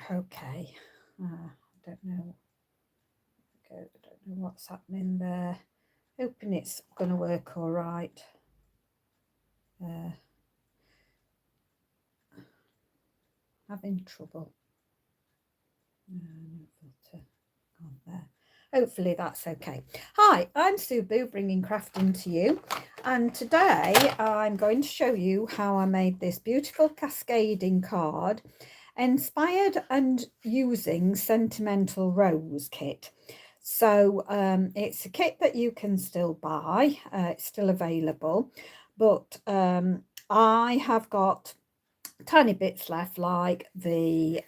Okay. I don't know. I don't know what's happening there. Hoping it's going to work all right. Having trouble. No filter on there. Hopefully that's okay. Hi, I'm Sue Boo, bringing crafting to you, and today I'm going to show you how I made this beautiful cascading card inspired and using Sentimental Rose kit. So it's a kit that you can still buy, it's still available, but I have got tiny bits left, like the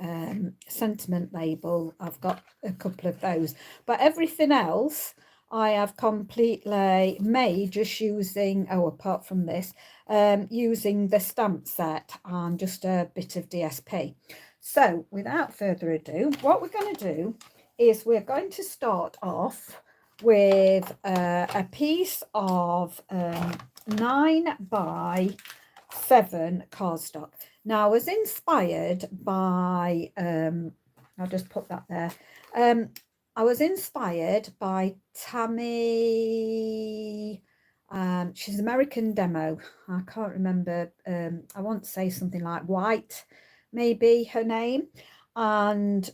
sentiment label. I've got a couple of those, but everything else I have completely made just using, apart from this, using the stamp set and just a bit of DSP. So without further ado, what we're going to do is we're going to start off with a piece of 9 by 7 cardstock. Now, I was inspired by, I'll just put that there. I was inspired by Tammy, she's American Demo. I can't remember. I want to say something like White, maybe her name. And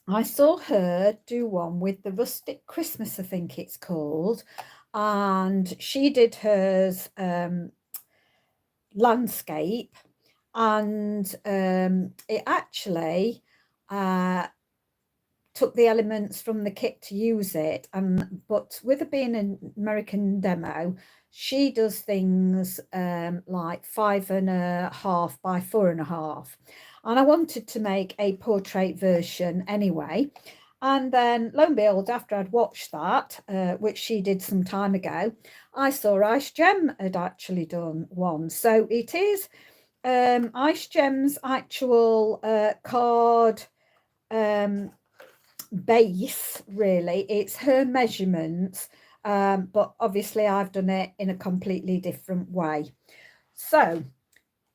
I saw her do one with the Rustic Christmas, I think it's called. And she did hers landscape, and it actually took the elements from the kit to use it, but with it being an American Demo, she does things like 5.5 by 4.5, and I wanted to make a portrait version anyway. And then lo and behold, after I'd watched that, which she did some time ago, I saw Ice Gem had actually done one. So it is Ice Gem's actual card base, really. It's her measurements, but obviously I've done it in a completely different way. So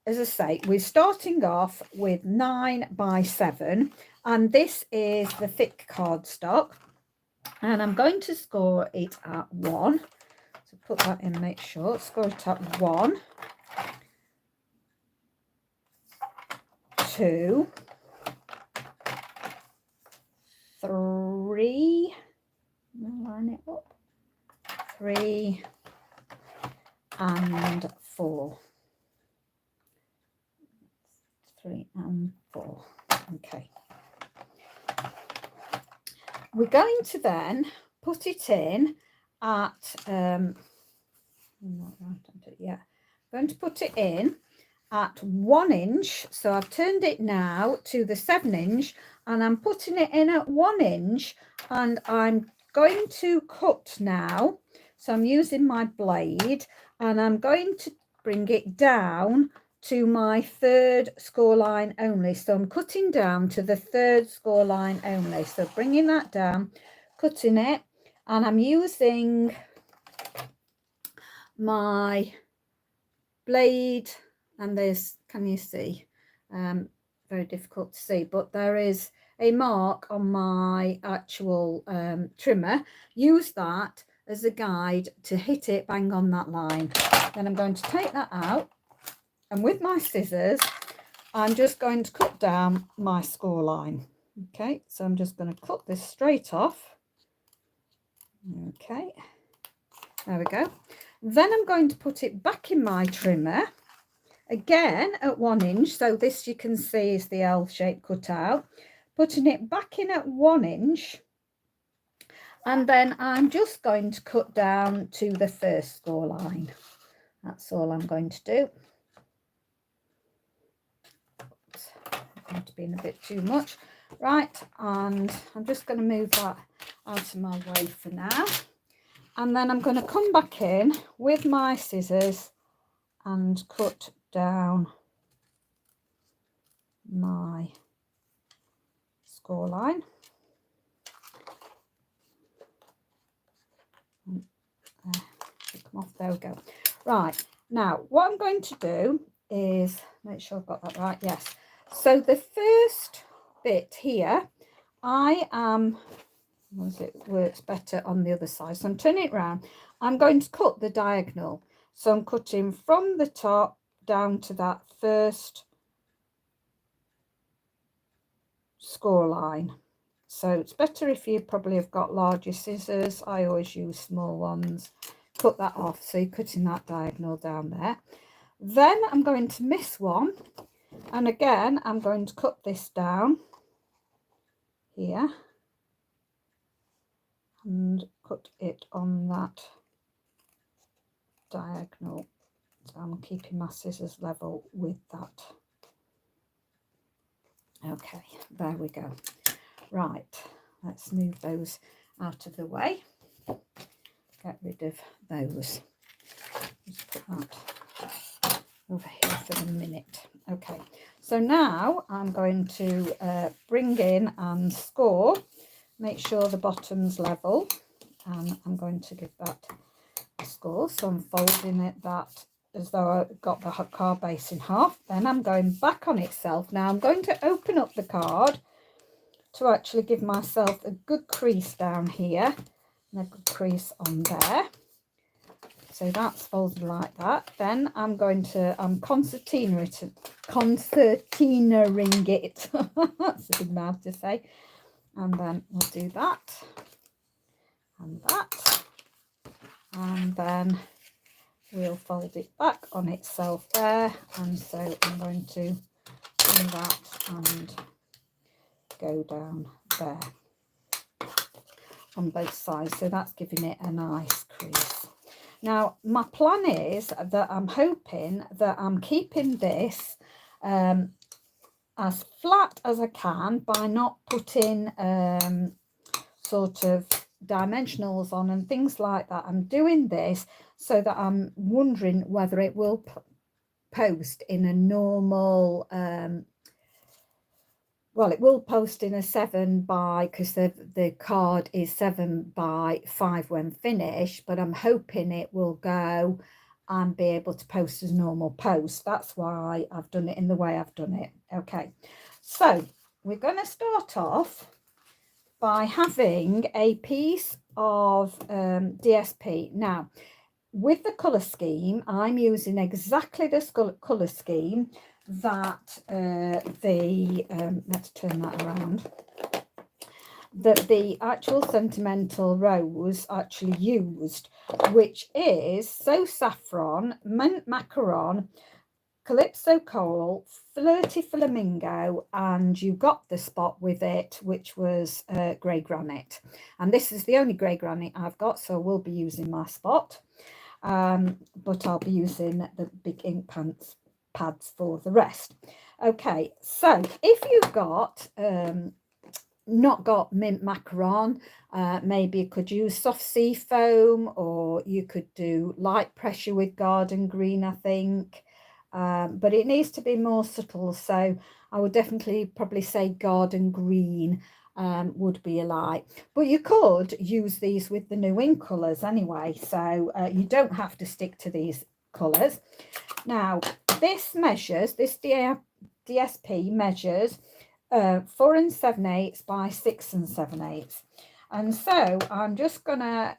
as I say, we're starting off with 9 by 7, and this is the thick cardstock, and I'm going to score it at 1. So put that in, make sure, score it at 1, 2, 3, line it up, 3 and 4. 3 and 4. Okay. We're going to then put it in at I'm not right, yeah. I'm going to put it in at 1 inch. So I've turned it now to the 7 inch, and I'm putting it in at 1 inch, and I'm going to cut now. So I'm using my blade, and I'm going to bring it down to my 3rd score line only. So I'm cutting down to the 3rd score line only. So bringing that down, cutting it, and I'm using my blade, and there's, can you see, very difficult to see, but there is a mark on my actual trimmer. Use that as a guide to hit it bang on that line. Then I'm going to take that out, and with my scissors I'm just going to cut down my score line. Okay, so I'm just going to cut this straight off. Okay, there we go. Then I'm going to put it back in my trimmer again at 1 inch. So this, you can see, is the L shape cut out. Putting it back in at 1 inch, and then I'm just going to cut down to the 1st score line. That's all I'm going to do. Oops, going to be a bit too much. Right, and I'm just going to move that out of my way for now. And then I'm going to come back in with my scissors and cut down my score line. Come off, there we go. Right, now what I'm going to do is make sure I've got that right. Yes, so the first bit here, I am, as it works better on the other side, so I'm turning it around. I'm going to cut the diagonal, so I'm cutting from the top down to that first score line. So it's better if you probably have got larger scissors. I always use small ones. Cut that off, so you're cutting that diagonal down there. Then I'm going to miss one, and again I'm going to cut this down here and cut it on that diagonal. So I'm keeping my scissors level with that. Okay, there we go. Right, let's move those out of the way. Get rid of those. Just put that over here for a minute. Okay, so now I'm going to bring in and score. Make sure the bottom's level, and I'm going to give that a score. So I'm folding it that as though I got the card base in half. Then I'm going back on itself. Now I'm going to open up the card to actually give myself a good crease down here and a good crease on there. So that's folded like that. Then I'm going to concertinaing it. That's a big mouth to say. And then we'll do that and that, and then we'll fold it back on itself there. And so I'm going to do that and go down there on both sides. So that's giving it a nice crease. Now my plan is that I'm hoping that I'm keeping this as flat as I can by not putting sort of dimensionals on and things like that. I'm doing this so that I'm wondering whether it will post in a normal well, it will post in a 7 by, because the card is 7 by 5 when finished, but I'm hoping it will go and be able to post as normal post. That's why I've done it in the way I've done it. Okay, so we're going to start off by having a piece of DSP. Now, with the colour scheme, I'm using exactly this colour scheme that let's turn that around, that the actual Sentimental Rose actually used, which is So Saffron, Mint Macaron, Calypso Coral, Flirty Flamingo, and You Got the Spot with it, which was grey granite. And this is the only grey granite I've got, so I will be using my spot, but I'll be using the big ink pads for the rest. Okay, so if you've got not got Mint Macaron, maybe you could use soft sea foam, or you could do light pressure with garden green, I think. But it needs to be more subtle, so I would definitely probably say garden green would be a light. But you could use these with the new ink colours anyway, so you don't have to stick to these colours. Now this measures, this DSP measures 4 7/8 by 6 7/8, and so I'm just gonna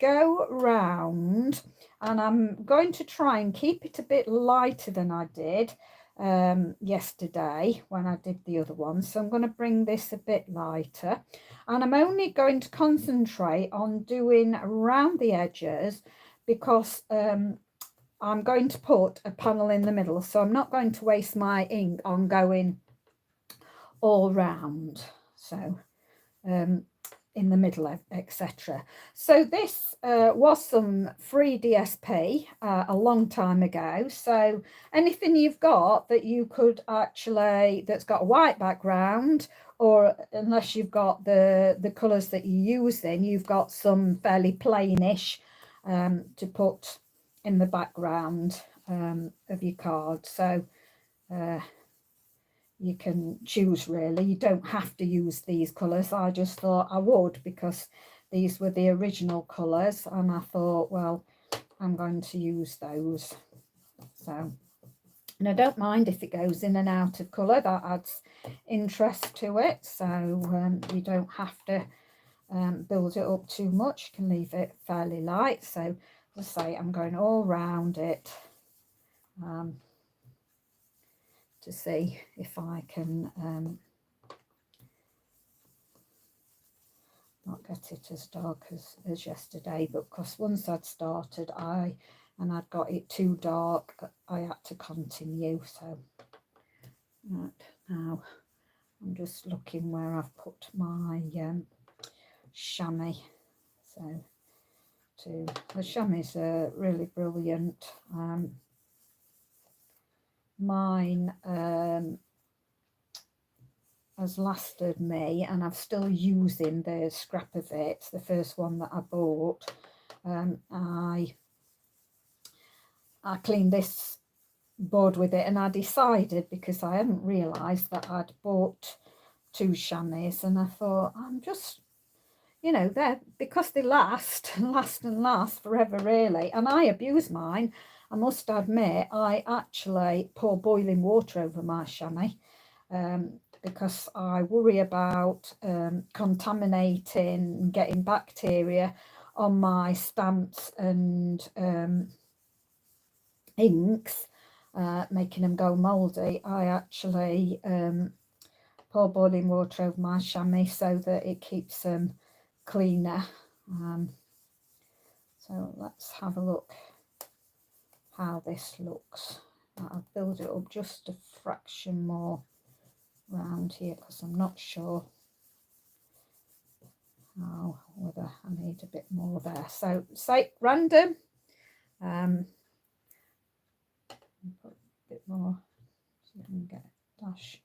go round, and I'm going to try and keep it a bit lighter than I did yesterday when I did the other one. So I'm going to bring this a bit lighter, and I'm only going to concentrate on doing around the edges, because I'm going to put a panel in the middle, so I'm not going to waste my ink on going all round, so in the middle, etc. So this was some free DSP a long time ago. So anything you've got that you could actually, that's got a white background, or unless you've got the colours that you use, then you've got some fairly plainish to put in the background of your card. So you can choose, really. You don't have to use these colours. I just thought I would, because these were the original colours, and I thought, well, I'm going to use those. So And I don't mind if it goes in and out of colour. That adds interest to it. So you don't have to build it up too much. You can leave it fairly light. So as I say, I'm going all round it to see if I can not get it as dark as yesterday. But because once I'd started and I'd got it too dark, I had to continue. So right, now I'm just looking where I've put my chamois. So the chamois are really brilliant. Mine has lasted me, and I'm still using the scrap of it, the first one that I bought. I cleaned this board with it, and I decided, because I hadn't realised that I'd bought 2 chamois, and I thought, I'm just, you know, they're, because they last and last forever really, and I abuse mine. I must admit, I actually pour boiling water over my chamois because I worry about contaminating and getting bacteria on my stamps and inks, making them go mouldy. I actually pour boiling water over my chamois so that it keeps them cleaner. So let's have a look how this looks. I'll build it up just a fraction more round here because I'm not sure whether I need a bit more there. So say random, put a bit more so you can get a dash.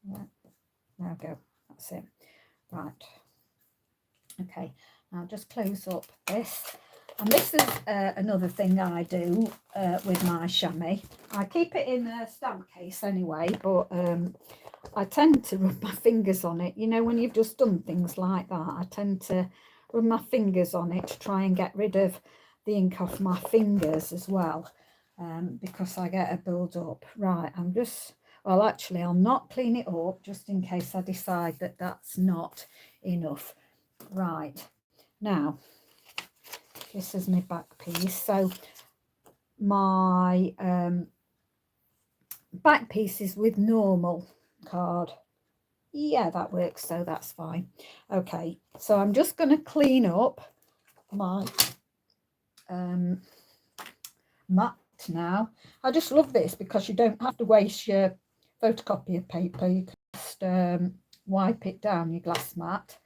Yeah, there we go, that's it. Right, okay, now just close up this. And this is another thing I do with my chamois. I keep it in a stamp case anyway, but I tend to rub my fingers on it. You know, when you've just done things like that, I tend to rub my fingers on it to try and get rid of the ink off my fingers as well, because I get a build up. Right, I'm just, well, actually, I'll not clean it up just in case I decide that that's not enough. Right, now, this is my back piece. So my back piece is with normal card. Yeah, that works, so that's fine. Okay, so I'm just going to clean up my mat now. I just love this because you don't have to waste your photocopier paper. You can just wipe it down your glass mat.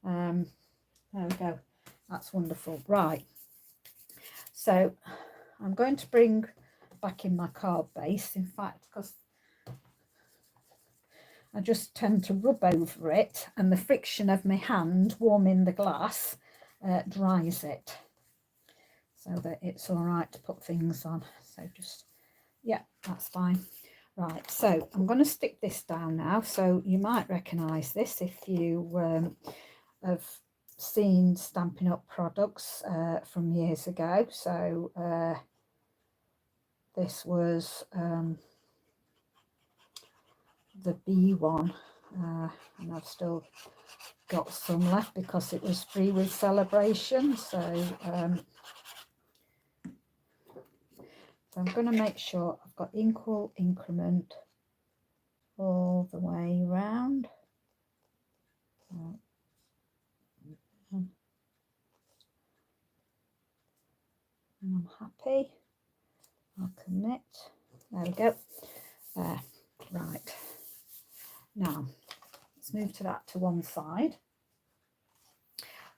There we go. That's wonderful. Right, so I'm going to bring back in my card base, in fact, because I just tend to rub over it, and the friction of my hand warming the glass dries it, so that it's all right to put things on. So just, yeah, that's fine. Right, so I'm going to stick this down now. So you might recognise this if you have seen Stampin' Up products from years ago. So this was the B one, and I've still got some left because it was free with celebration. So I'm going to make sure I've got equal increment all the way round. And I'm happy. I'll commit. There we go. There. Right. Now, let's move to one side.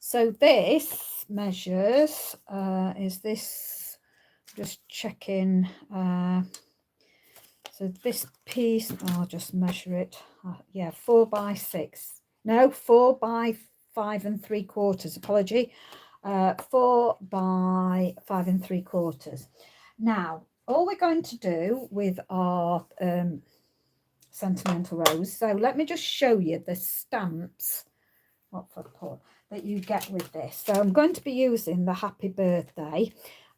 So this measures, is this, just checking, so this piece, I'll just measure it, yeah, 4 by 6, no, 4 by 5 3/4, apology, 4 by 5 3/4. Now, all we're going to do with our sentimental rose, so let me just show you the stamps, what have I put, that you get with this. So I'm going to be using the happy birthday,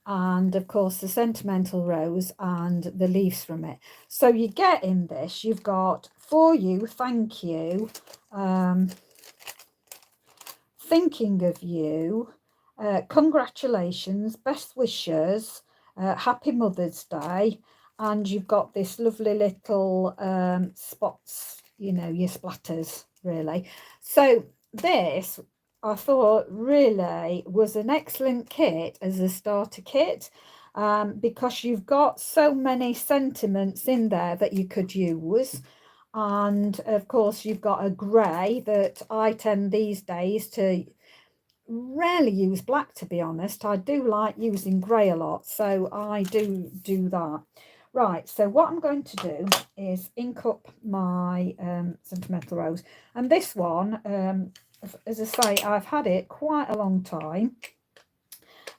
and of course the sentimental rose and the leaves from it. So you get in this, you've got for you, thank you, thinking of you, congratulations, best wishes, happy Mother's Day, and you've got this lovely little spots, you know, your splatters really. So this I thought really was an excellent kit as a starter kit, because you've got so many sentiments in there that you could use. And of course you've got a grey that I tend these days to rarely use black, to be honest. I do like using grey a lot, so I do that. Right, so what I'm going to do is ink up my sentimental rose, and this one, as I say, I've had it quite a long time,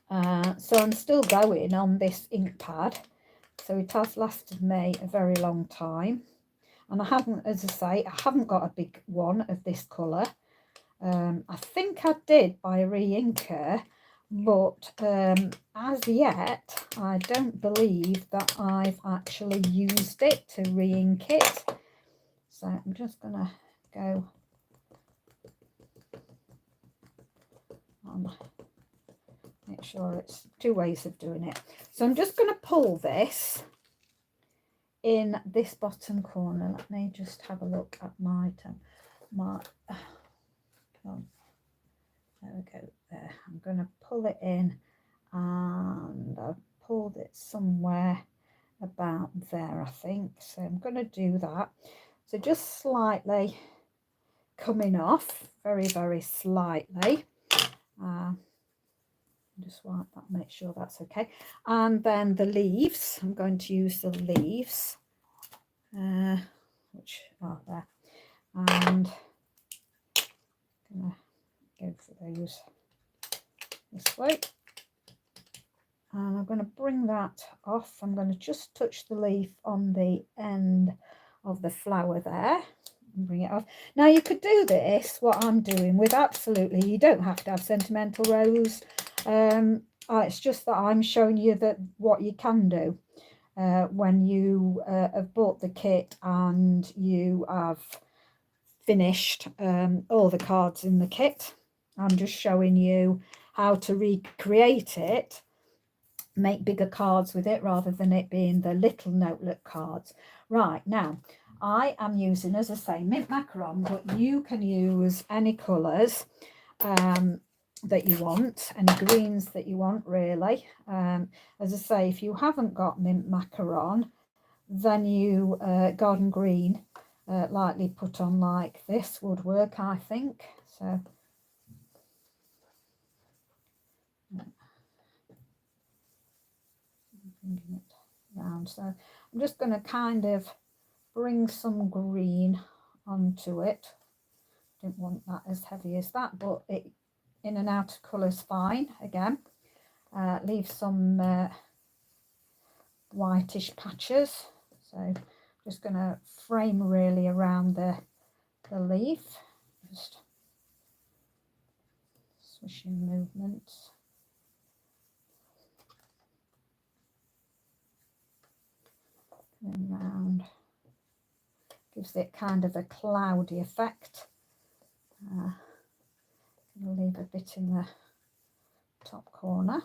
so I'm still going on this ink pad, so it has lasted me a very long time. And I haven't, as I say, I haven't got a big one of this colour. I think I did buy a re-inker, but as yet I don't believe that I've actually used it to re-ink it. So I'm just going to go on, make sure it's two ways of doing it. So I'm just going to pull this in this bottom corner. Let me just have a look at my oh, there we go, there. I'm going to pull it in, and I've pulled it somewhere about there, I think. So I'm going to do that. So just slightly coming off, very, very slightly. Just wipe that, make sure that's okay. And then the leaves, I'm going to use the leaves, which are there. And I'm going to go for those this way. And I'm going to bring that off. I'm going to just touch the leaf on the end of the flower there and bring it off. Now you could do this, what I'm doing, with absolutely, you don't have to have sentimental rose. It's just that I'm showing you that what you can do when you have bought the kit and you have finished all the cards in the kit. I'm just showing you how to recreate it, make bigger cards with it rather than it being the little notelet cards. Right, now I am using, as I say, mint macaron, but you can use any colours that you want, any greens that you want, really. As I say, if you haven't got mint macaron, then you garden green lightly put on like this would work, I think. So bringing it round, so I'm just going to kind of bring some green onto it. Didn't want that as heavy as that, but it in and out of colour is fine. Again, leave some whitish patches, so just going to frame really around the leaf, just swishing movements. And round, gives it kind of a cloudy effect. I'll leave a bit in the top corner.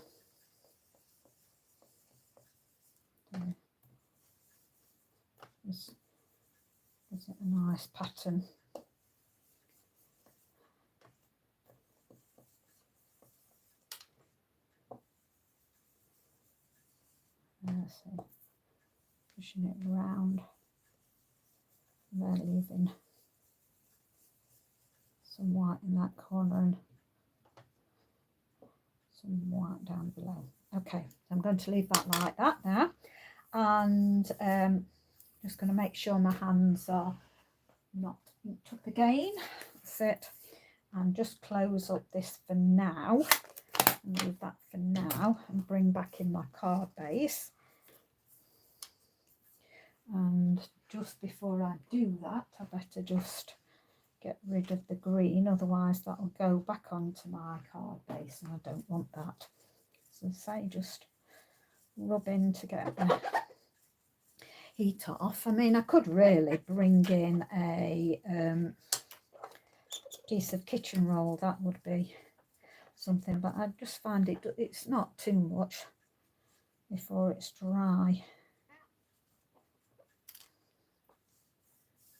This gives it a nice pattern. So pushing it around, and then leaving some white in that corner and some white down below. Okay, I'm going to leave that like that now, and just going to make sure my hands are not inked up again. That's it. And just close up this for now, and leave that for now, and bring back in my card base. And just before I do that, I better just get rid of the green, otherwise that will go back onto my card base, and I don't want that. So say just rub in to get the heat off. I mean, I could really bring in a piece of kitchen roll. That would be something, but I just find it's not too much before it's dry.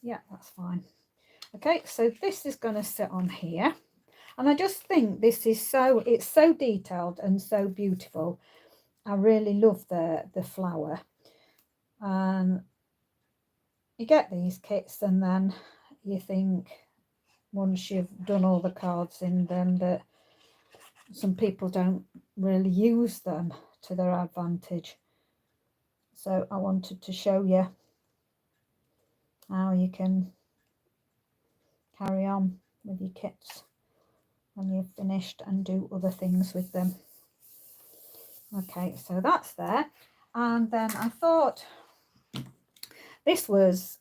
Yeah, that's fine. Okay, so this is going to sit on here, and I just think this is it's so detailed and so beautiful. I really love the flower. You get these kits and then you think, once you've done all the cards in them, that some people don't really use them to their advantage. So I wanted to show you how you can carry on with your kits when you've finished and do other things with them. Okay, so that's there. And then I thought this was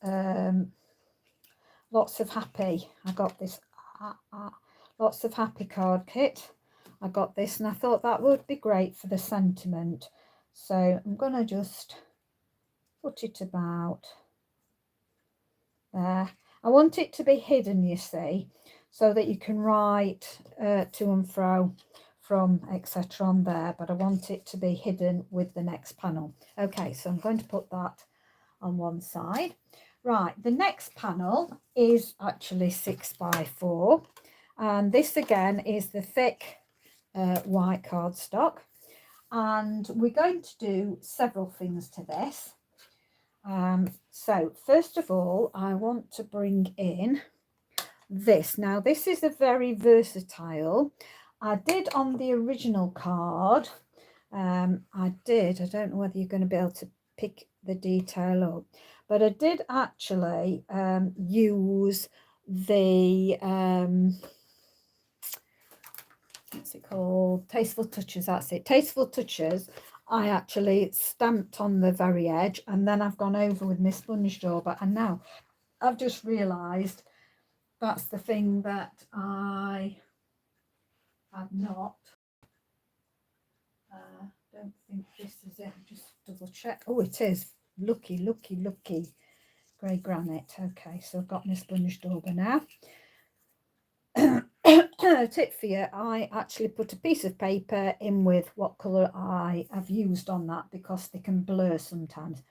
Lots of Happy. I got this Lots of Happy card kit. I got this and I thought that would be great for the sentiment. So I'm going to just put it about there. I want it to be hidden, you see, so that you can write to and fro from etc. on there, but I want it to be hidden with the next panel. Okay, so I'm going to put that on one side. Right, the next panel is actually 6x4, and this again is the thick white cardstock, and we're going to do several things to this. So first of all, I want to bring in this. Now this is a very versatile. I did on the original card, I don't know whether you're going to be able to pick the detail up, but I did actually use the what's it called, Tasteful Touches. That's it, Tasteful Touches. I actually stamped on the very edge, and then I've gone over with my sponge dauber, and now I've just realised that's the thing that I have not. Don't think this is it. Just double check. Oh, it is. Lucky grey granite. Okay, so I've got my sponge dauber now. A tip for you, I actually put a piece of paper in with what colour I have used on that, because they can blur sometimes.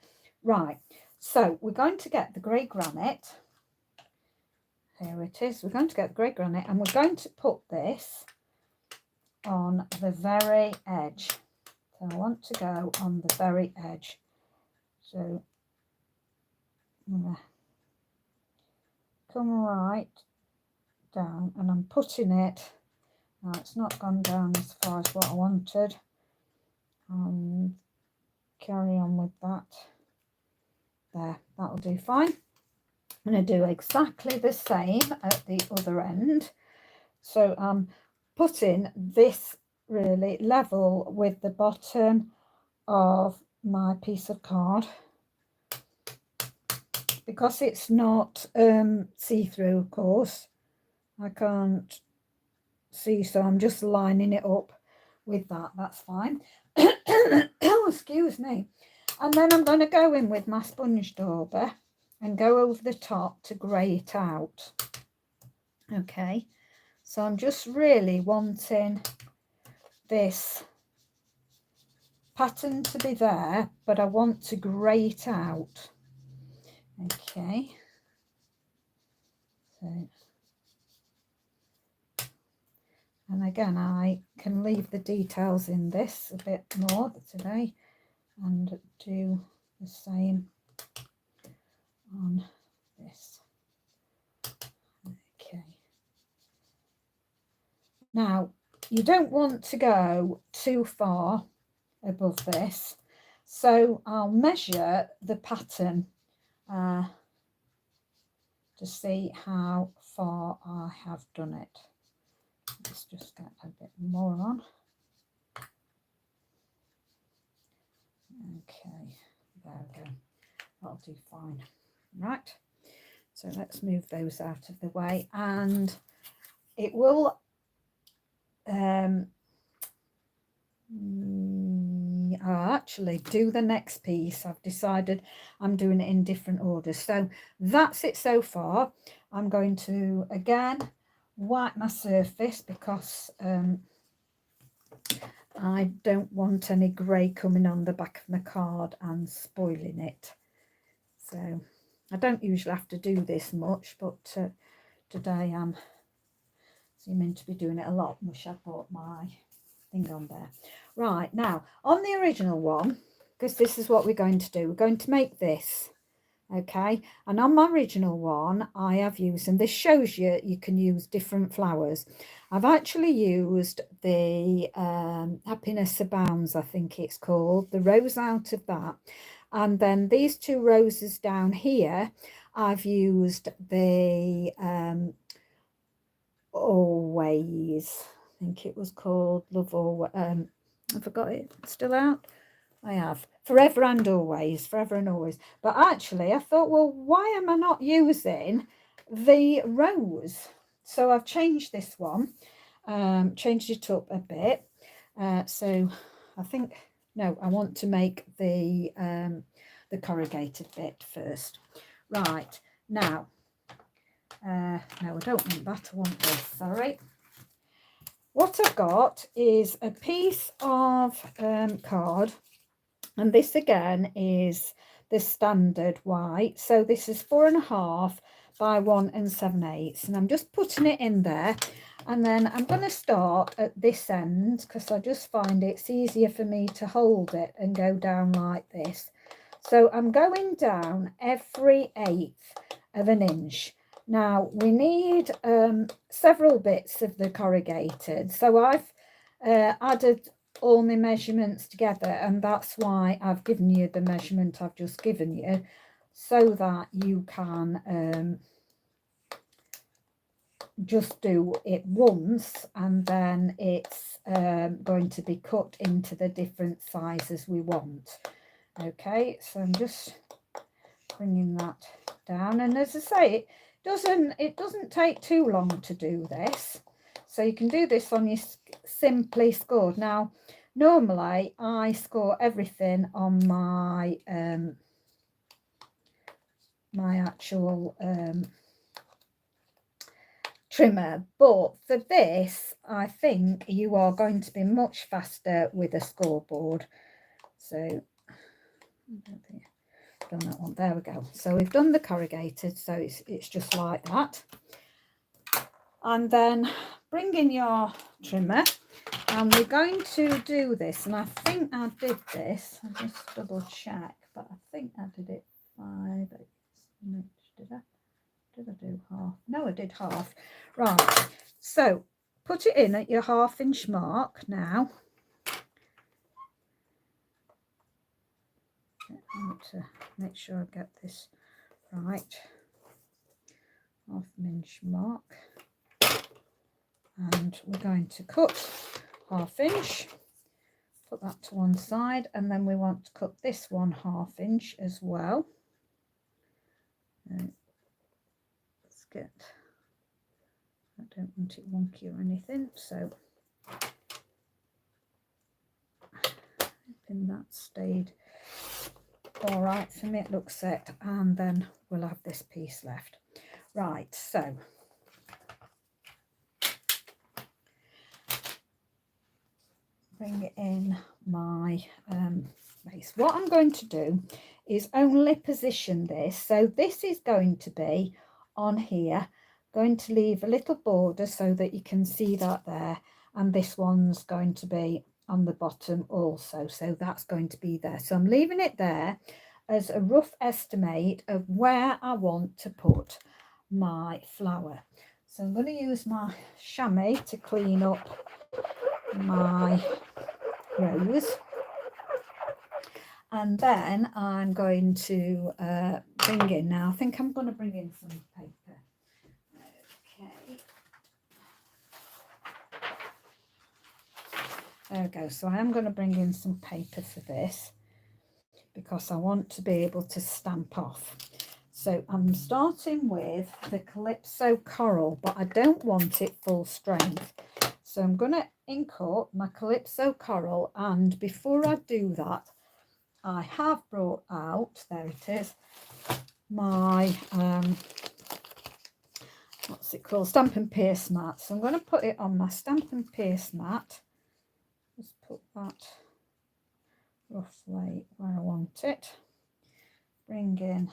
Right, so we're going to get the grey granite. Here it is. We're going to get the grey granite, and we're going to put this on the very edge. So I want to go on the very edge. So I'm going to come right down, and I'm putting it. Now it's not gone down as far as what I wanted. Carry on with that. There, that'll do fine. I'm going to do exactly the same at the other end. So I'm putting this really level with the bottom of my piece of card, because it's not see-through, of course. I can't see, so I'm just lining it up with that. That's fine. Oh, excuse me. And then I'm going to go in with my sponge dauber and go over the top to grey it out. Okay, so I'm just really wanting this pattern to be there, but I want to grey it out. Okay, so, and again, I can leave the details in this a bit more today and do the same on this. Okay, now you don't want to go too far above this, so I'll measure the pattern to see how far I have done it. Let's just get a bit more on. Okay, there we go. That'll do fine. Right, so let's move those out of the way, and it will going, oh, actually do the next piece. I've decided I'm doing it in different orders. So that's it so far. I'm going to again wipe my surface because I don't want any grey coming on the back of my card and spoiling it. So I don't usually have to do this much, but today I'm seeming to be doing it a lot. Wish I bought my thing on there. Right, now on the original one, because this is what we're going to do, we're going to make this. Okay, and on my original one I have used, and this shows you you can use different flowers. I've actually used the Happiness Abounds, I think it's called, the rose out of that, and then these two roses down here I've used the Always, I think it was called Love Always. I forgot it. It's still out. I have Forever and Always, Forever and Always. But actually I thought, well, why am I not using the rose? So I've changed this one, changed it up a bit. So I think, no, I want to make the corrugated bit first. Right, now, no, I don't want that, I want this, sorry. What I've got is a piece of card, and this again is the standard white. So this is 4.5 by 1 7/8, and I'm just putting it in there, and then I'm going to start at this end because I just find it's easier for me to hold it and go down like this. So I'm going down every 1/8 of an inch. Now we need several bits of the corrugated, so I've added all my measurements together, and that's why I've given you the measurement I've just given you, so that you can just do it once, and then it's going to be cut into the different sizes we want. Okay, so I'm just bringing that down, and as I say, it doesn't take too long to do this, so you can do this on your simply scored. Now normally I score everything on my my actual trimmer, but for this I think you are going to be much faster with a scoreboard. So done that one, there we go. So we've done the corrugated, so it's just like that, and then bring in your trimmer, and we're going to do this, and I think I did this, I'll just double check, but I think I did it 5/8. Did I do half? No, I did half. Right, so put it in at your 1/2 inch mark now. I want to make sure I get this right. 1/2 inch mark, and we're going to cut 1/2 inch, put that to one side, and then we want to cut this one 1/2 inch as well. Let's get, I don't want it wonky or anything, so hoping that stayed all right for me, it looks set, and then we'll have this piece left. Right, so bring in my base. What I'm going to do is only position this, so this is going to be on here, going to leave a little border so that you can see that there, and this one's going to be on the bottom also, so that's going to be there. So I'm leaving it there as a rough estimate of where I want to put my flower. So I'm going to use my chamois to clean up my rose, and then I'm going to bring in, now I think I'm going to bring in some paper. Okay, there we go. So I am going to bring in some paper for this because I want to be able to stamp off. So I'm starting with the Calypso Coral, but I don't want it full strength, so I'm going to ink up my Calypso Coral, and before I do that, I have brought out, there it is, my what's it called, Stamp and Pierce mat. So I'm going to put it on my Stamp and Pierce mat. Just put that roughly where I want it. Bring in,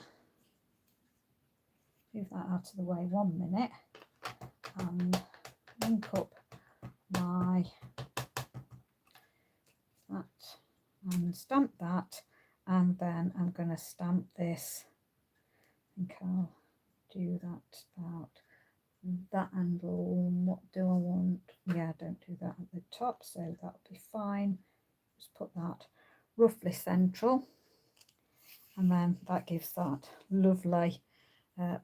move that out of the way 1 minute, and ink up my that and stamp that, and then I'm going to stamp this. I think I'll do that about that angle. What do I want? Yeah, don't do that at the top, so that'll be fine. Just put that roughly central, and then that gives that lovely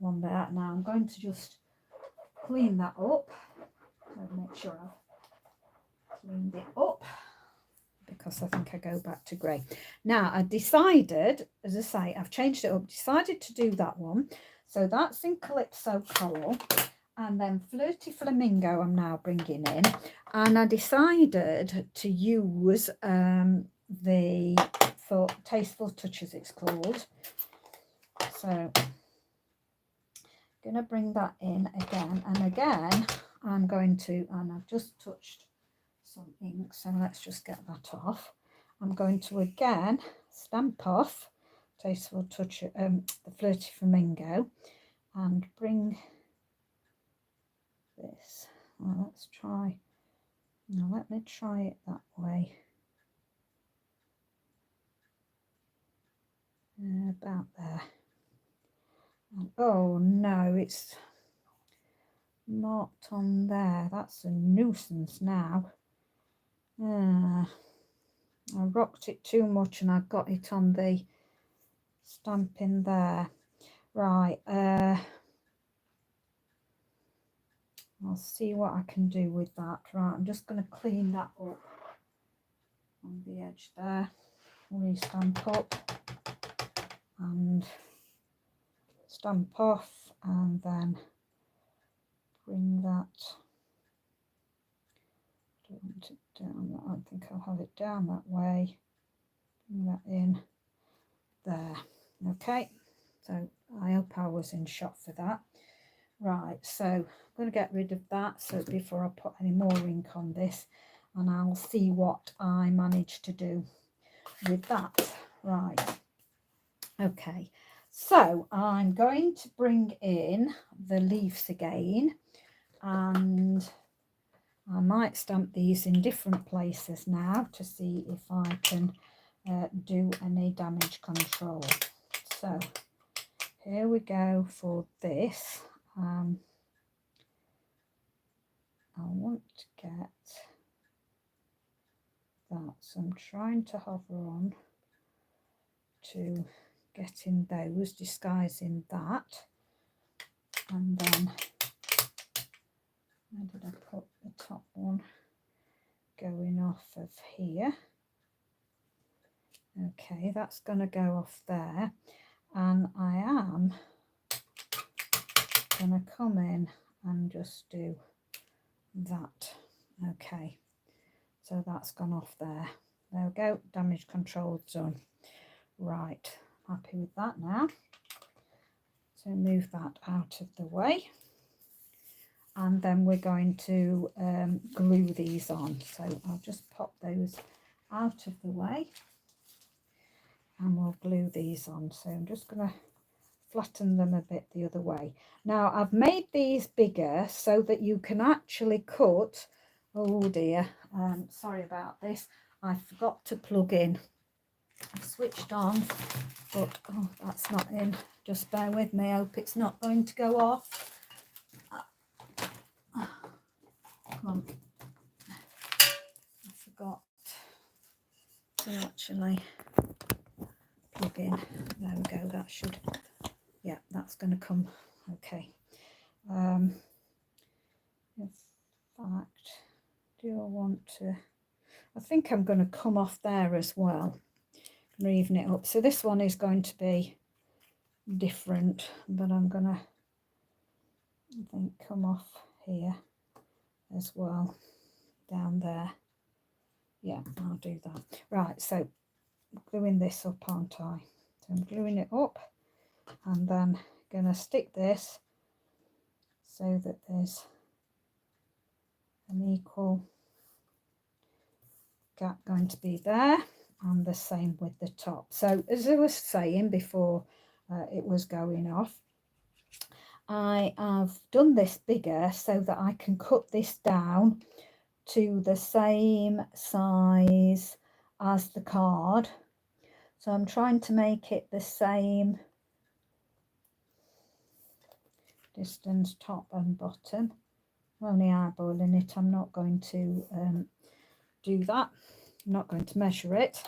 one there. Now I'm going to just clean that up. I'll make sure I've cleaned it up, because I think I go back to grey. Now I decided, as I say, I've changed it up, decided to do that one. So that's in Calypso Coral, and then Flirty Flamingo I'm now bringing in, and I decided to use the for Tasteful Touches, it's called. So going to bring that in again, and again I'm going to, and I've just touched some ink, so let's just get that off. I'm going to again stamp off Tasteful Touch, the Flirty Flamingo, and bring this. Well, let's try. Now let me try it that way. About there. And, oh no, it's not on there. That's a nuisance now. I rocked it too much and I got it on the stamping there. Right, I'll see what I can do with that. Right, I'm just going to clean that up on the edge there. Re-stamp up and stamp off, and then bring that. Don't want it down. I don't think I'll have it down that way. Bring that in there. Okay, so I hope I was in shot for that. Right, so I'm going to get rid of that, so before I put any more ink on this, and I'll see what I manage to do with that. Right, okay, so I'm going to bring in the leaves again, and I might stamp these in different places now to see if I can do any damage control. So here we go for this. I want to get that, so I'm trying to hover on to getting those, disguising that, and then where did I put the top one? Going off of here. Okay, that's going to go off there, and I am going to come in and just do that. Okay, so that's gone off there. There we go, damage control done. Right, happy with that now. So move that out of the way, and then we're going to glue these on. So I'll just pop those out of the way and we'll glue these on. So I'm just going to flatten them a bit the other way. Now I've made these bigger so that you can actually cut. Oh dear, sorry about this, I forgot to plug in. I've switched on, but oh, that's not in. Just bear with me, I hope it's not going to go off. Come on. I forgot to actually plug in. There we go, that should, yeah, that's going to come okay. In fact, do I want to, I think I'm going to come off there as well and even it up. So this one is going to be different, but I'm going to, I think, come off here as well. down there. Yeah, I'll do that. Right, so gluing this up, aren't I? So I'm gluing it up, and then going to stick this so that there's an equal gap going to be there, and the same with the top. So as I was saying before it was going off, I have done this bigger so that I can cut this down to the same size as the card. So I'm trying to make it the same distance top and bottom. I'm only eyeballing it. I'm not going to do that. I'm not going to measure it.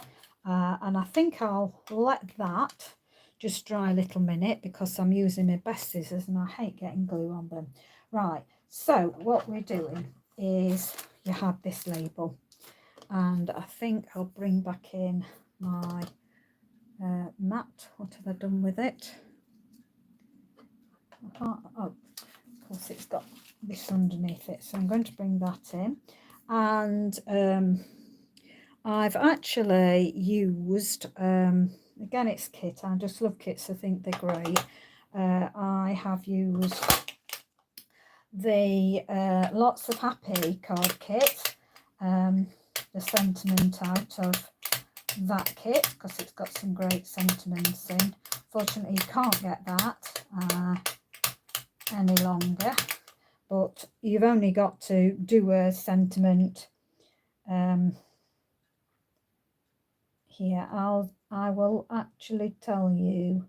And I think I'll let that just dry a little minute because I'm using my best scissors and I hate getting glue on them. Right, so what we're doing is you have this label, and I think I'll bring back in my mat. What have I done with it? Oh, of course it's got this underneath it, so I'm going to bring that in. And I've actually used, again it's kit, I just love kits, I think they're great. I have used the Lots of Happy card kit, the sentiment out of that kit, because it's got some great sentiments in. Fortunately you can't get that any longer, but you've only got to do a sentiment here. I will actually tell you,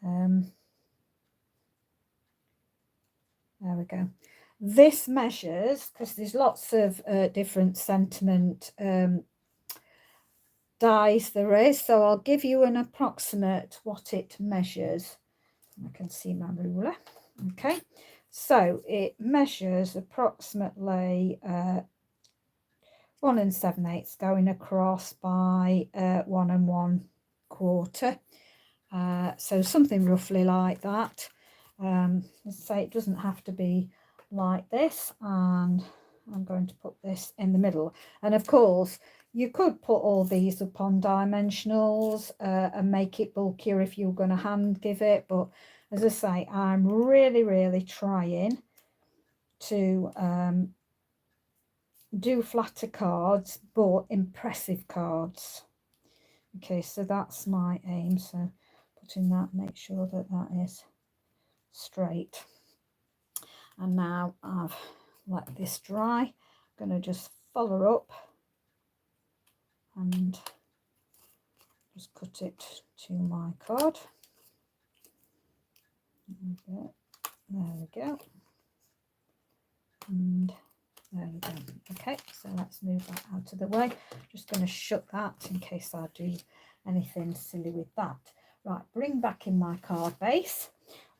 there we go. This measures, because there's lots of different sentiment dies there is, so I'll give you an approximate what it measures. I can see my ruler. Okay, so it measures approximately 1 7/8 going across by 1 1/4. So something roughly like that. Let's say it doesn't have to be like this, and I'm going to put this in the middle. And of course you could put all these up on dimensionals and make it bulkier if you're going to hand give it, but as I say, I'm really trying to do flatter cards but impressive cards. Okay, so that's my aim. So putting that, make sure that that is straight. And now I've let this dry, I'm going to just follow up and just cut it to my card. There we go. And there we go. Okay, so let's move that out of the way. Just going to shut that in case I do anything silly with that. Right, bring back in my card base.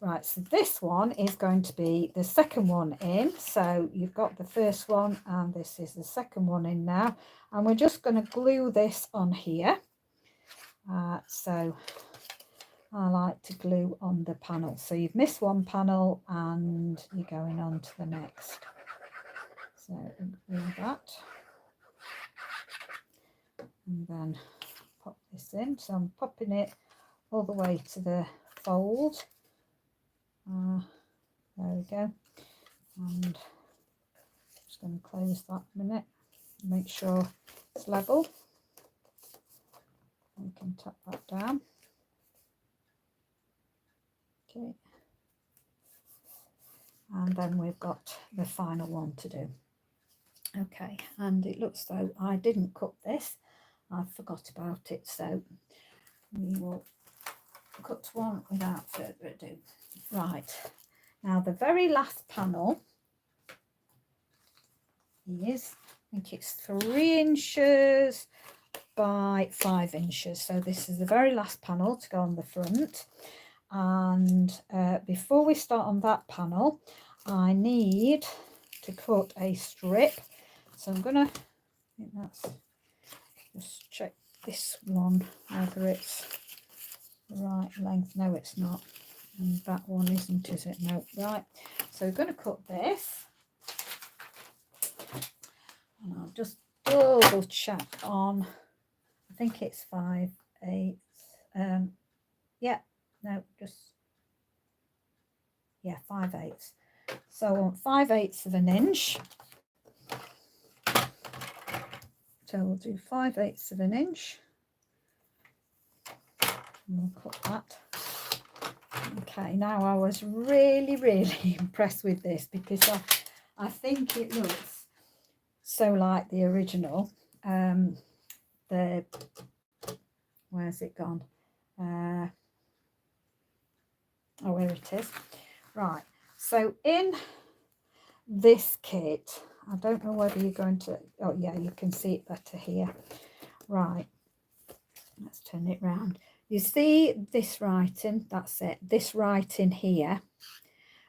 Right, so this one is going to be the second one in. So you've got the first one and this is the second one in now. And we're just going to glue this on here. So I like to glue on the panel. So you've missed one panel and you're going on to the next. So glue that. And then pop this in. So I'm popping it all the way to the fold. There we go. And just going to close that a minute. Make sure it's level. We can tap that down. Okay. And then we've got the final one to do. Okay, and it looks though I didn't cut this. I forgot about it, so we will cut one without further ado. Right, now the very last panel is, I think it's 3 inches by 5 inches. So this is the very last panel to go on the front. And before we start on that panel, I need to cut a strip. So I'm gonna, I think that's, just check this one whether it's the right length. No, it's not. And that one isn't, is it? No. Right, so we're going to cut this, And I'll just double check on, I think it's 5/8. Yeah, no, just, yeah, 5/8. So I want 5/8 of an inch. So we'll do 5/8 of an inch. And we'll cut that. Okay, now I was really, really impressed with this because I think it looks so like the original. Where's it gone? Oh, where it is. Right, so in this kit, I don't know whether you're going to, oh yeah, you can see it better here. Right, let's turn it round. You see this writing, that's it, this writing here.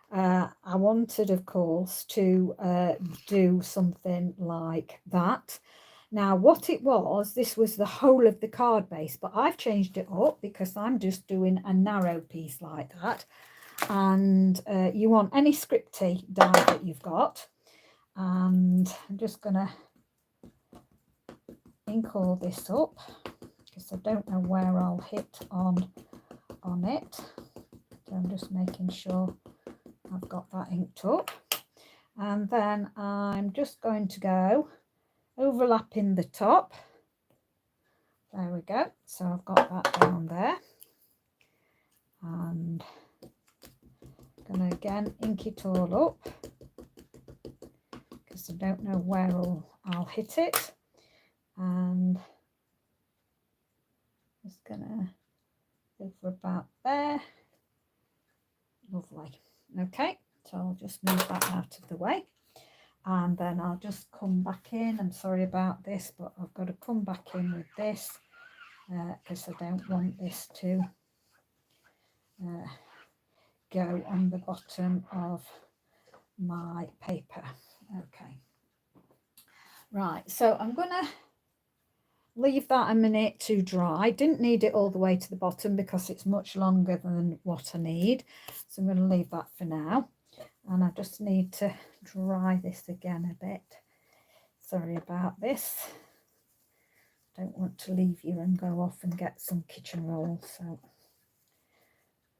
I wanted, of course, to do something like that. Now, what it was, this was the whole of the card base, but I've changed it up because I'm just doing a narrow piece like that. And you want any scripty die that you've got. And I'm just going to ink all this up because I don't know where I'll hit on it. So I'm just making sure I've got that inked up. And then I'm just going to go overlapping the top. There we go. So I've got that down there. And I'm going to again ink it all up because I don't know where I'll hit it. And just going to go for about there. Lovely. Okay, so I'll just move that out of the way. And then I'll just come back in. I'm sorry about this, but I've got to come back in with this because I don't want this to go on the bottom of my paper. Okay. Right, so I'm going to leave that a minute to dry. Didn't need it all the way to the bottom because it's much longer than what I need. So I'm going to leave that for now. And I just need to dry this again a bit. Sorry about this. Don't want to leave you and go off and get some kitchen roll. So,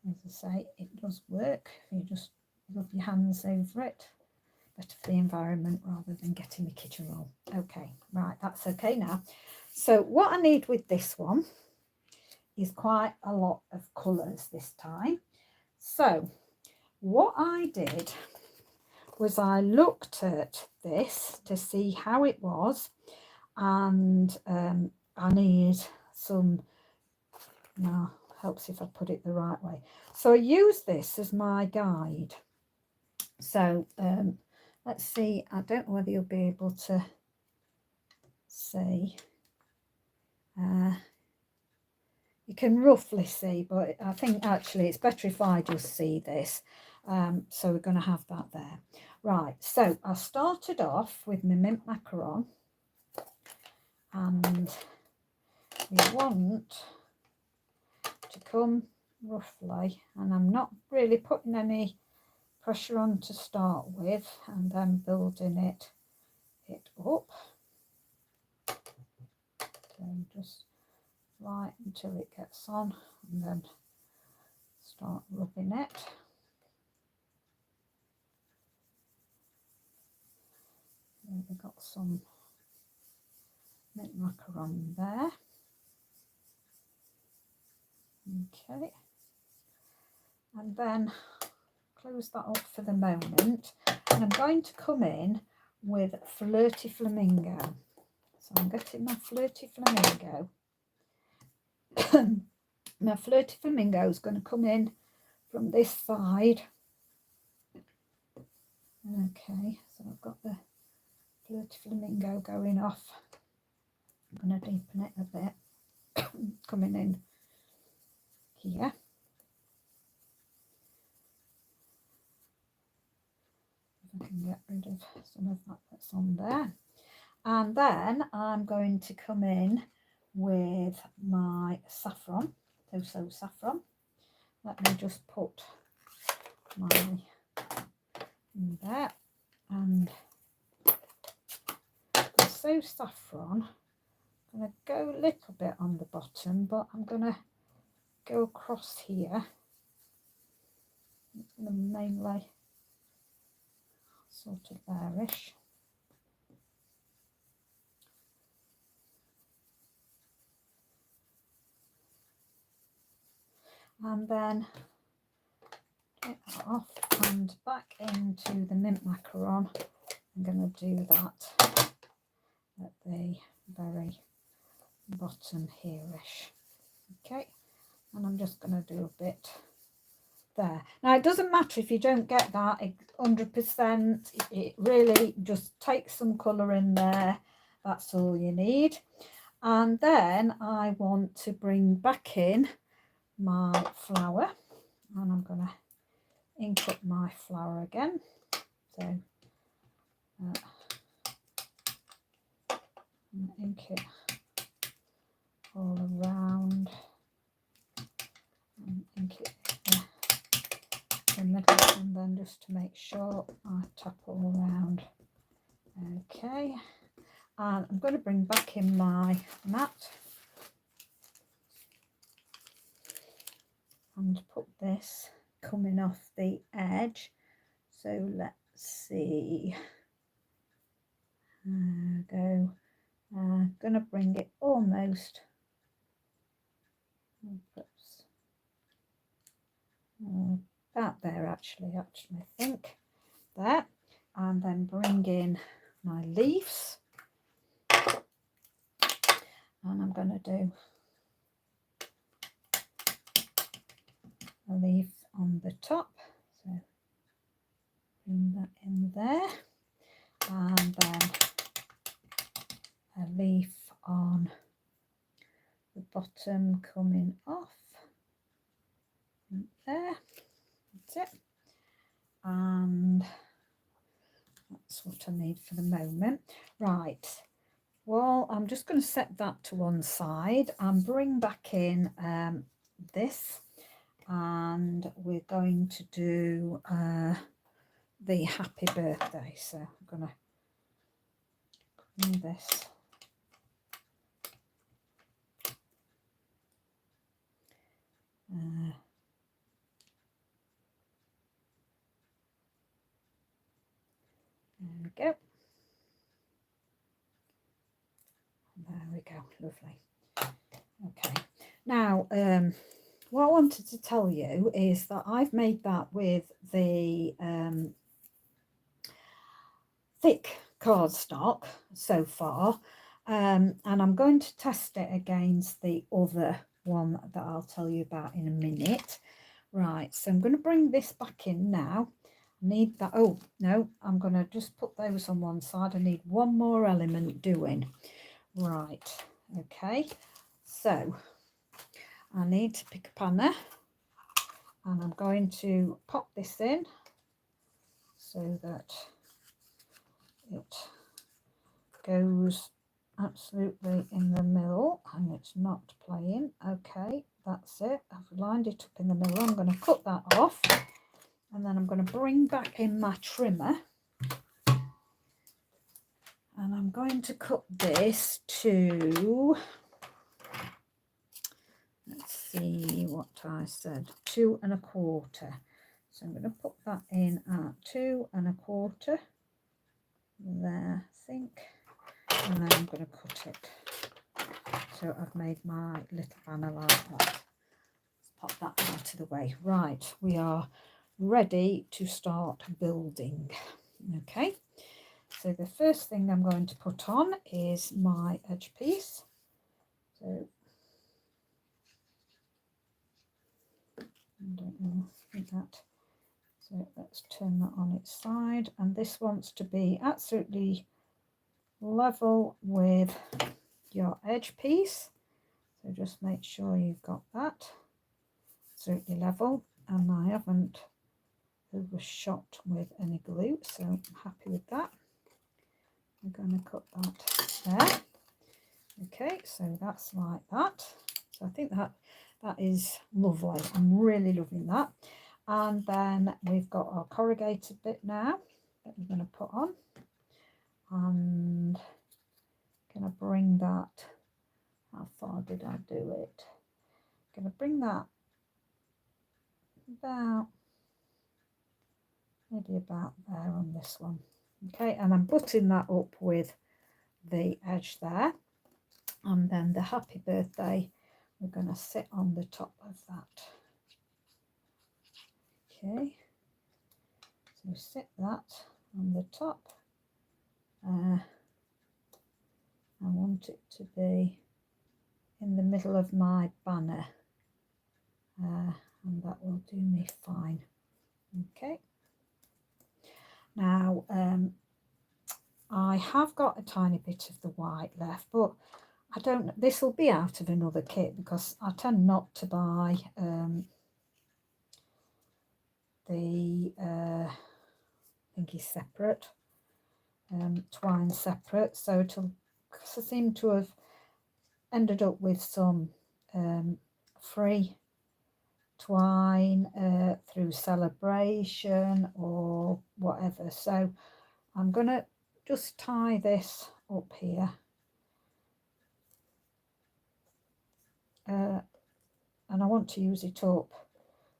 as I say, it does work. You just rub your hands over it. Better for the environment rather than getting the kitchen roll. Okay, right, that's okay now. So what I need with this one is quite a lot of colours this time. So what I did was I looked at this to see how it was, and I need some, now helps if I put it the right way. So I use this as my guide. So let's see, I don't know whether you'll be able to see. You can roughly see, but I think actually it's better if I just see this. So we're going to have that there. Right, so I started off with my mint macaron, and we want to come roughly, and I'm not really putting any pressure on to start with, and then building it up. So just right until it gets on, and then start rubbing it. We've got some mint macaron there. Okay, and then close that up for the moment, and I'm going to come in with Flirty Flamingo. So I'm getting my Flirty Flamingo. My Flirty Flamingo is going to come in from this side. Okay, so I've got the Flirty Flamingo going off. I'm going to deepen it a bit. Coming in here. If I can get rid of some of that that's on there. And then I'm going to come in with my saffron, so saffron. Let me just put my in there, and the so saffron. I'm going to go a little bit on the bottom, but I'm going to go across here. Mainly sort of there-ish. And then take that off and back into the mint macaron. I'm going to do that at the very bottom here-ish. Okay, and I'm just going to do a bit there. Now it doesn't matter if you don't get that 100%, it really just takes some colour in there, that's all you need. And then I want to bring back in my flower, and I'm going to ink up my flower again. So ink it all around, and ink it in the middle, and then just to make sure I tap all around. Okay, and I'm going to bring back in my mat and put this coming off the edge. So let's see, go, going to bring it almost, oops, about there actually I think, there, and then bring in my leaves, and I'm going to do a leaf on the top, so bring that in there, and then a leaf on the bottom coming off there, that's it, and that's what I need for the moment. Right, well, I'm just going to set that to one side and bring back in this, and we're going to do the happy birthday. So I'm going to bring this there we go. There we go, lovely. Okay, now what I wanted to tell you is that I've made that with the thick cardstock so far, and I'm going to test it against the other one that I'll tell you about in a minute. Right, so I'm going to bring this back in now. I need that, oh no, I'm going to just put those on one side. I need one more element doing. Right, okay, so I need to pick a panner, and I'm going to pop this in so that it goes absolutely in the middle and it's not playing. Okay, that's it. I've lined it up in the middle. I'm going to cut that off, and then I'm going to bring back in my trimmer, and I'm going to cut this to, let's see what I said, 2 1/4. So I'm going to put that in at 2 1/4 there, I think, and then I'm going to cut it. So I've made my little banner like that. Let's pop that out of the way. Right, we are ready to start building. Okay, so the first thing I'm going to put on is my edge piece. So I don't know, I think that. So let's turn that on its side, and this wants to be absolutely level with your edge piece. So just make sure you've got that absolutely level, and I haven't overshot with any glue, so I'm happy with that. I'm going to cut that there. Okay, so that's like that. So I think that is lovely. I'm really loving that. And then we've got our corrugated bit now that we're going to put on, and Gonna bring that, how far did I do it? Gonna bring that about, maybe about there on this one. Okay, and I'm butting that up with the edge there, and then the happy birthday, we're going to sit on the top of that. Okay, so sit that on the top. I want it to be in the middle of my banner, and that will do me fine. Okay, now I have got a tiny bit of the white left, but I don't, this will be out of another kit because I tend not to buy the thingy separate, twine separate, so it'll, because I seem to have ended up with some free twine through Celebration or whatever, so I'm gonna just tie this up here, and I want to use it up.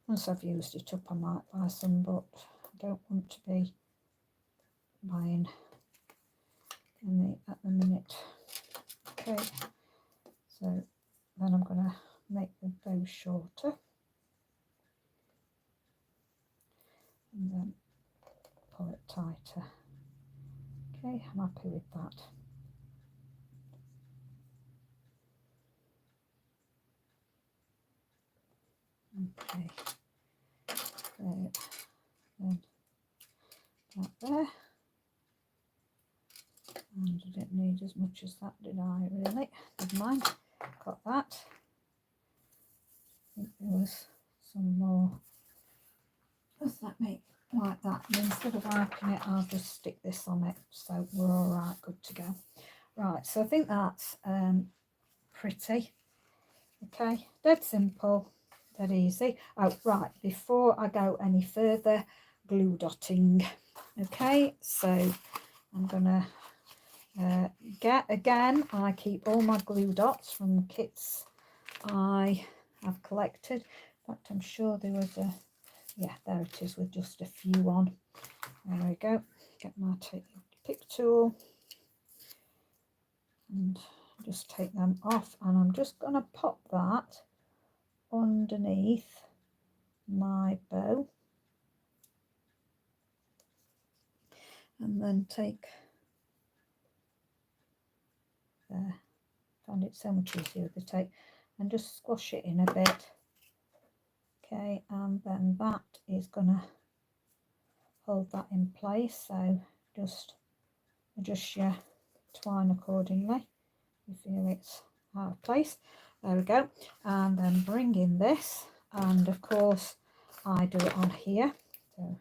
Once I've used it up, I might buy some, but I don't want to be buying any at the minute. Okay, so then I'm going to make the bow shorter and then pull it tighter. Okay, I'm happy with that. Okay, so then that there. And I didn't need as much as that, did I really? Never mind, got that. I think there was some more. Does that make like that? And instead of wiping it, I'll just stick this on it, so we're all right, good to go. Right, so I think that's pretty. Okay, dead simple, dead easy. Oh, right, before I go any further, glue dotting. Okay, so I'm gonna get, again, I keep all my glue dots from kits I have collected. In fact, I'm sure there was a, yeah, there it is with just a few on. There we go. Get my pick tool and just take them off, and I'm just going to pop that underneath my bow and then take there. Found it so much easier with the tape, and just squash it in a bit. Okay, and then that is gonna hold that in place, so just adjust your twine accordingly if you feel it's out of place. There we go, and then bring in this, and of course I do it on here, so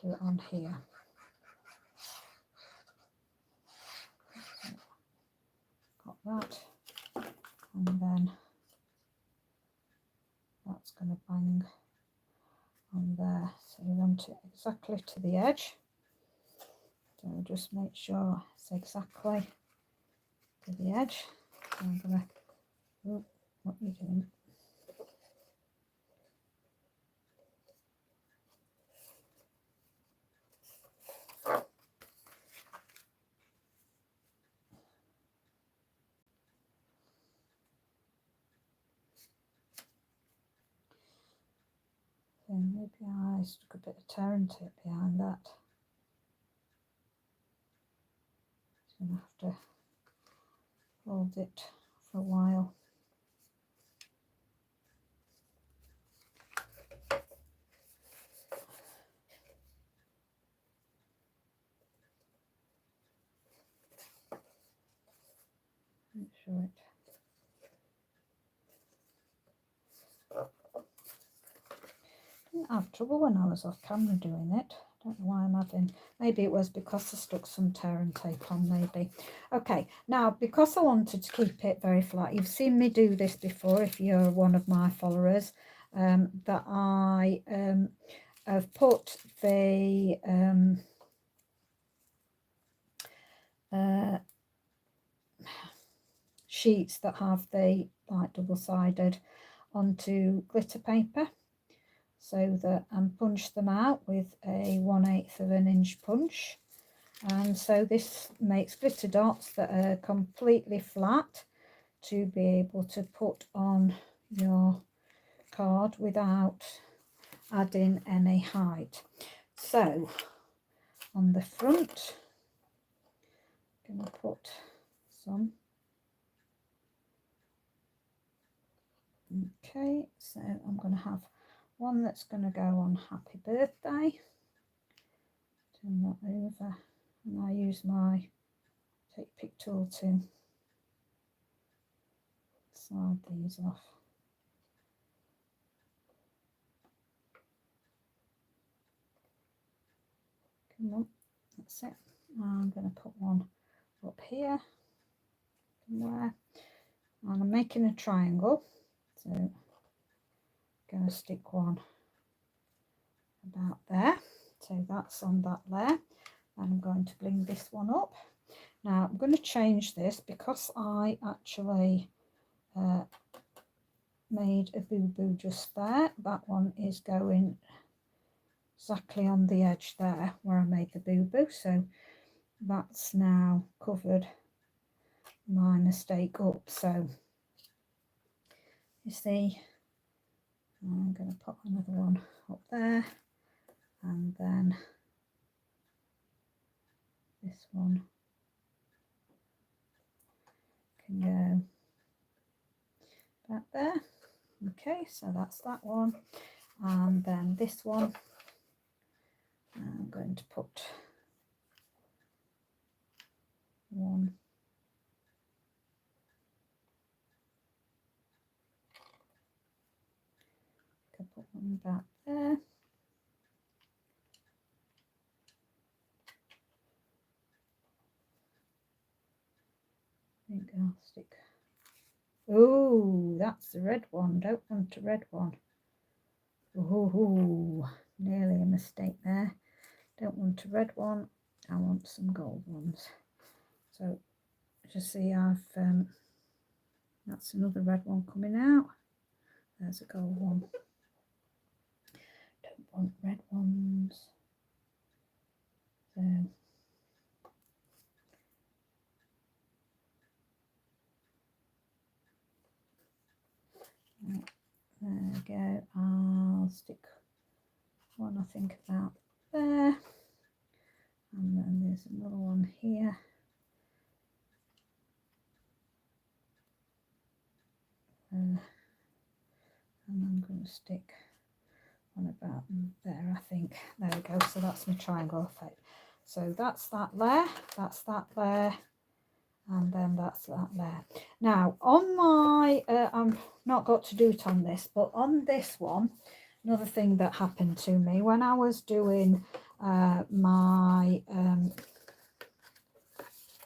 do it on here. Got that, and then that's going to bang on there, so you want it exactly to the edge, so just make sure it's exactly to the edge. So I'm going to, oh, what are you doing? Then maybe I stuck a bit of tearing tape behind that. Just going to have to hold it for a while. Make sure it. Didn't have trouble when I was off camera doing it. Don't know why I'm having, maybe it was because I stuck some tearing tape on, maybe. Okay, now because I wanted to keep it very flat, you've seen me do this before if you're one of my followers, that I have put the sheets that have the like double-sided onto glitter paper, so that and punch them out with a 1/8 of an inch punch. And so this makes glitter dots that are completely flat to be able to put on your card without adding any height. So on the front, I'm going to put some. Okay, so I'm going to have one that's going to go on happy birthday. Turn that over, and I use my take pick tool to slide these off. Come on, that's it. I'm going to put one up here somewhere, and I'm making a triangle, so I'm going to stick one about there. So that's on that layer, and I'm going to bring this one up. Now I'm going to change this because I actually made a boo-boo just there. That one is going exactly on the edge there where I made the boo-boo, so that's now covered my mistake up. So you see, I'm going to put another one up there, and then this one can go back there. Okay, so that's that one, and then this one I'm going to put one back there. I think I'll stick. Oh, that's the red one. Don't want a red one. Oh, nearly a mistake there. Don't want a red one. I want some gold ones. So just see, I've that's another red one coming out. There's a gold one. Don't want red ones. So there we go. I'll stick one, I think, about there, and then there's another one here. And I'm going to stick one about there, I think. There we go. So that's my triangle effect. So that's that layer, that's that layer, and then that's that layer. Now on my I'm not got to do it on this, but on this one, another thing that happened to me when I was doing my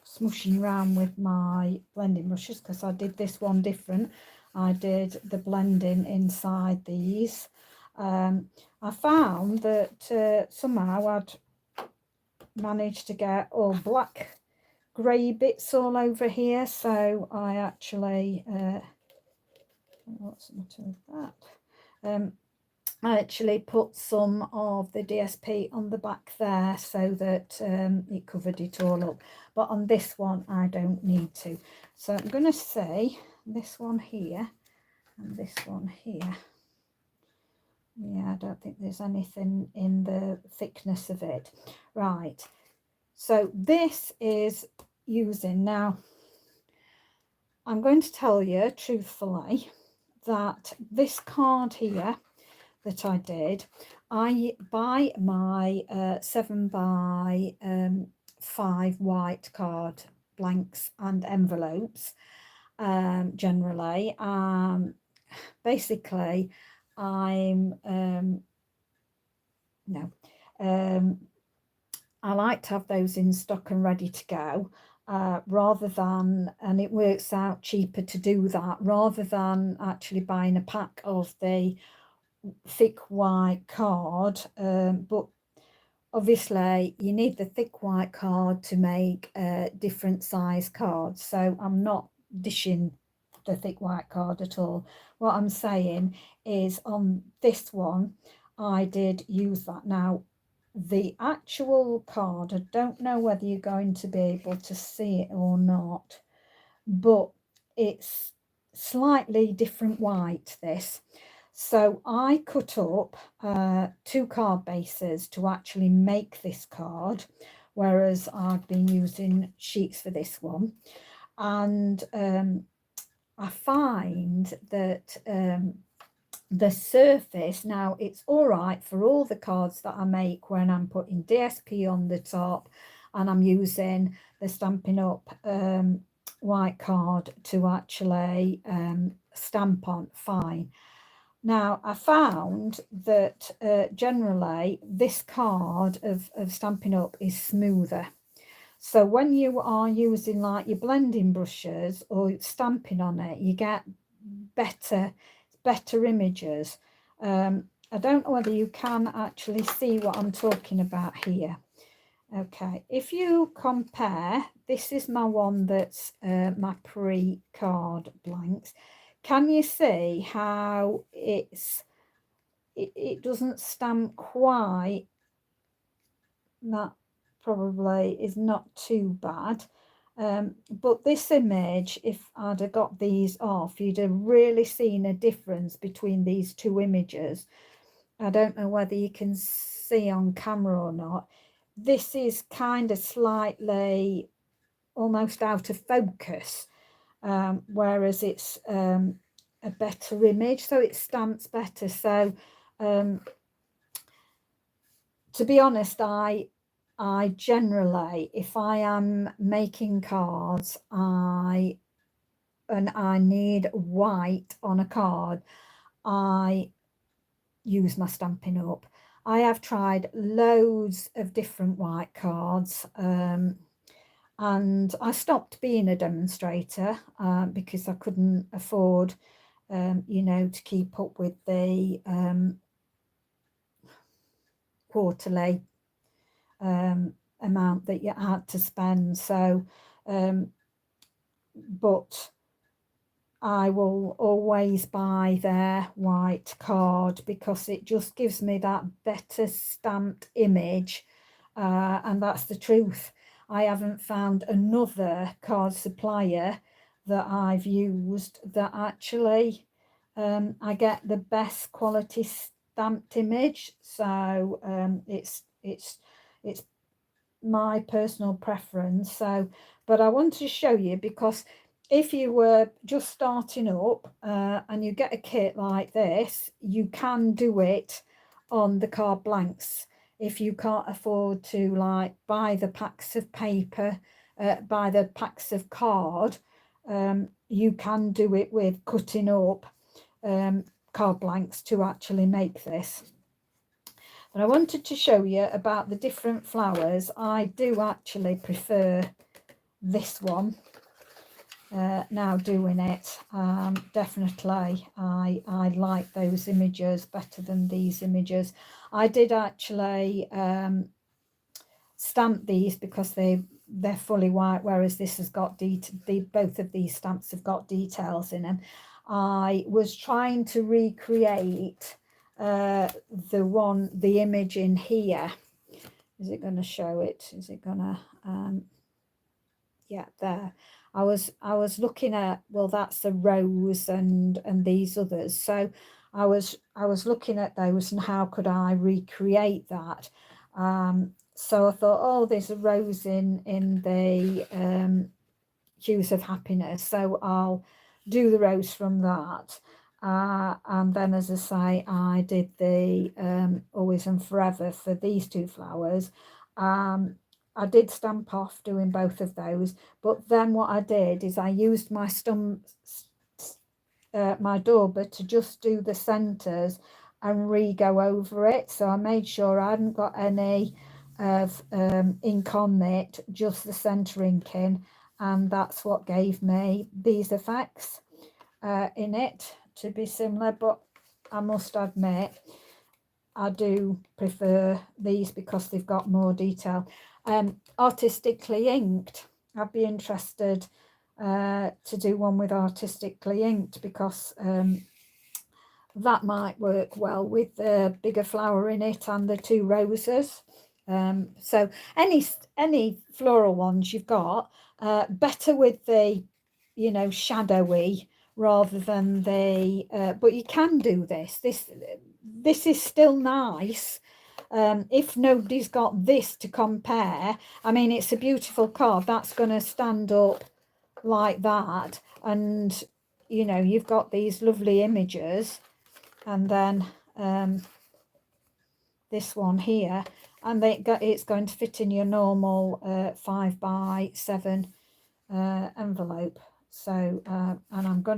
smooshing around with my blending brushes, because I did this one different. I did the blending inside these. I found that somehow I'd managed to get all black grey bits all over here, so I actually what's the matter with that? I actually put some of the DSP on the back there so that it covered it all up, but on this one I don't need to. So I'm going to say this one here and this one here. Yeah, I don't think there's anything in the thickness of it. Right, so this is using, now I'm going to tell you truthfully that this card here that I did, I buy my 7 by 5 white card blanks and envelopes generally. Basically I'm I like to have those in stock and ready to go, rather than, and it works out cheaper to do that rather than actually buying a pack of the thick white card. But obviously you need the thick white card to make different size cards, so I'm not dishing the thick white card at all. What I'm saying is on this one I did use that. Now the actual card, I don't know whether you're going to be able to see it or not, but it's slightly different white, this. So I cut up 2 card bases to actually make this card, whereas I've been using sheets for this one. And I find that the surface, now it's all right for all the cards that I make when I'm putting DSP on the top and I'm using the Stampin' Up white card to actually stamp on, fine. Now I found that generally this card of Stampin' Up is smoother. So when you are using like your blending brushes or stamping on it, you get better images. I don't know whether you can actually see what I'm talking about here. Okay, if you compare, this is my one that's my pre-card blanks. Can you see how it doesn't stamp quite? That probably is not too bad. But this image, if I'd have got these off, you'd have really seen a difference between these two images. I don't know whether you can see on camera or not. This is kind of slightly almost out of focus, whereas it's a better image, so it stamps better. So to be honest, I generally, if I am making cards, I need white on a card, I use my Stampin' Up. I have tried loads of different white cards, and I stopped being a demonstrator because I couldn't afford, you know, to keep up with the quarterly amount that you had to spend. So but I will always buy their white card because it just gives me that better stamped image, and that's the truth. I haven't found another card supplier that I've used that actually I get the best quality stamped image. So it's my personal preference. So, but I want to show you, because if you were just starting up and you get a kit like this, you can do it on the card blanks. If you can't afford to like buy the packs of paper, buy the packs of card, you can do it with cutting up card blanks to actually make this. But I wanted to show you about the different flowers. I do actually prefer this one now doing it. Definitely I like those images better than these images. I did actually stamp these because they're fully white, whereas this has got both of these stamps have got details in them. I was trying to recreate the image in here. Is it going to show it? Is it going to yeah, there. I was looking at, well, that's a rose and these others, so I was looking at those and how could I recreate that. So I thought, oh, there's a rose in the Hues of Happiness, so I'll do the rose from that. And then, as I say, I did the Always and Forever for these two flowers. I did stamp off doing both of those, but then what I did is I used my my dauber to just do the centres and re-go over it. So I made sure I hadn't got any of ink on it, just the centre ink in, and that's what gave me these effects in it to be similar. But I must admit, I do prefer these because they've got more detail. Artistically inked, I'd be interested to do one with artistically inked, because that might work well with the bigger flower in it and the 2 roses. So any floral ones you've got, better with the, you know, shadowy rather than the but you can do this is still nice. If nobody's got this to compare, I mean, it's a beautiful card that's going to stand up like that, and you know, you've got these lovely images, and then this one here, and it's going to fit in your normal 5x7 envelope. So and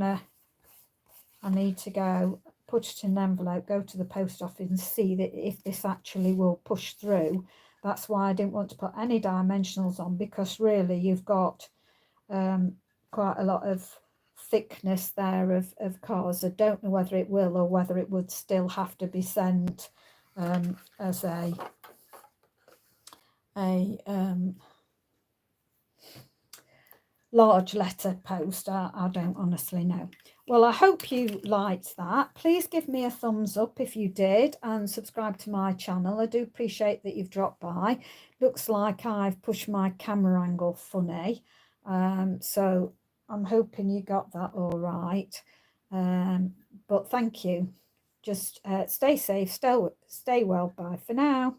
I need to go put it in an envelope, go to the post office and see that if this actually will push through. That's why I didn't want to put any dimensionals on, because really you've got quite a lot of thickness there of cards. I don't know whether it will, or whether it would still have to be sent as a large letter post. I don't honestly know. Well, I hope you liked that. Please give me a thumbs up if you did, and subscribe to my channel. I do appreciate that you've dropped by. Looks like I've pushed my camera angle funny, so I'm hoping you got that all right. But thank you. Just stay safe, stay well. Bye for now.